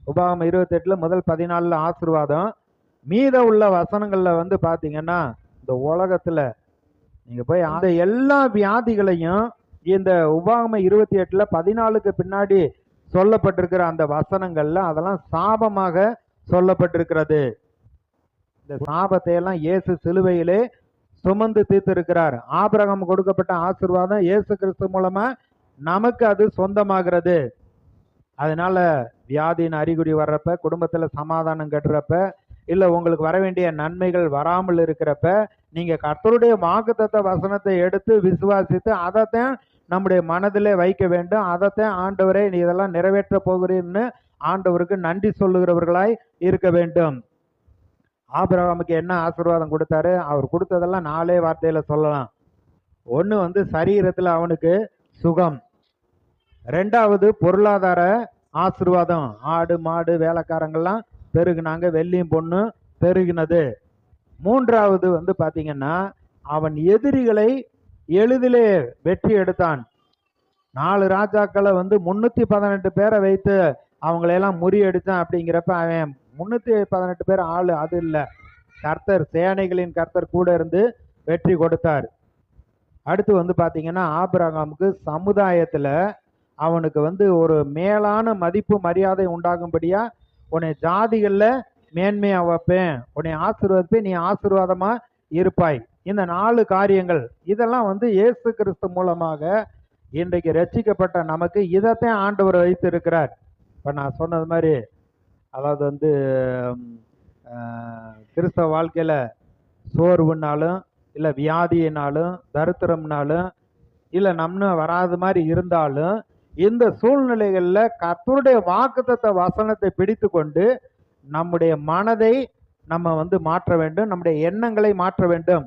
உபாகமம் 28 முதல் 14 ஆசீர்வாதம். மீத உள்ள வசனங்கள்ல வந்து பாத்தீங்கன்னா, இந்த உலகத்துல நீங்க போய் அந்த எல்லா வியாதிகளையும் இந்த உபாகமம் 28 14க்கு பின்னாடி சொல்லப்பட்டிருக்கிற அந்த வசனங்கள்ல அதெல்லாம் சாபமாக சொல்லப்பட்டிருக்கிறது. இந்த சாபத்தை எல்லாம் இயேசு சிலுவையிலே சுமந்து தீர்த்திருக்கிறார். ஆபிரகாம் கொடுக்கப்பட்ட ஆசீர்வாதம் இயேசு கிறிஸ்து மூலமா நமக்கு அது சொந்தமாகிறது. அதனால வியாதியின் அறிகுறி வர்றப்ப, குடும்பத்துல சமாதானம் கட்டுறப்ப, இல்ல உங்களுக்கு வர வேண்டிய நன்மைகள் வராமல் இருக்கிறப்ப, நீங்க கர்த்தருடைய வாக்குத்தத்த வசனத்தை எடுத்து விசுவாசித்து அதைத்தான் நம்முடைய மனதிலே வைக்க வேண்டும். அதைத்தான் ஆண்டவரே நீ இதெல்லாம் நிறைவேற்ற போகிறீன்னு ஆண்டவருக்கு நன்றி சொல்லுகிறவர்களாய் இருக்க வேண்டும். ஆபிரகாமுக்கு என்ன ஆசீர்வாதம் கொடுத்தாரு? அவர் கொடுத்ததெல்லாம் 4 வார்த்தையில சொல்லலாம். ஒண்ணு வந்து சரீரத்துல அவனுக்கு சுகம். 2வது பொருளாதார ஆசீர்வாதம். ஆடு மாடு வேலைக்காரங்கள்லாம் பெருகினாங்க, வெள்ளியும் பொண்ணும் பெருகினது. 3வது வந்து பாத்தீங்கன்னா, அவன் எதிரிகளை எளிதிலே வெற்றி எடுத்தான். 4 ராஜாக்களை வந்து 318 பேரை வைத்து அவங்களையெல்லாம் முறியடித்தான். அப்படிங்கிறப்ப அவன் 318 பேர் ஆளு அது இல்ல, கர்த்தர், சேனைகளின் கர்த்தர் கூட இருந்து வெற்றி கொடுத்தார். அடுத்து வந்து பாத்தீங்கன்னா, ஆபிரகாமுக்கு சமுதாயத்துல அவனுக்கு வந்து ஒரு மேலான மதிப்பு மரியாதை உண்டாகும்படியா, உன்னை ஜாதிகள்ல மேன்மையா வைப்பேன், உன்னை ஆசீர்வதிப்பேன், நீ ஆசீர்வாதமா இருப்பாய். இந்த 4 காரியங்கள் இதெல்லாம் வந்து இயேசு கிறிஸ்து மூலமாக இன்றைக்கு ரட்சிக்கப்பட்ட நமக்கு இதைத்தான் ஆண்டவர் வைத்து இருக்கிறார். இப்ப நான் சொன்னது மாதிரி, அதாவது வந்து கிறிஸ்தவ வாழ்க்கையில சோர்வுனாலும், இல்ல வியாதியினாலும், தரித்திரம்னாலும், இல்ல நம்ம வராத மாதிரி இருந்தாலும், இந்த சூழ்நிலைகள்ல கர்த்தருடைய வாக்குத்தத்த வசனத்தை பிடித்து கொண்டு நம்முடைய மனதை நம்ம வந்து மாற்ற வேண்டும், நம்முடைய எண்ணங்களை மாற்ற வேண்டும்.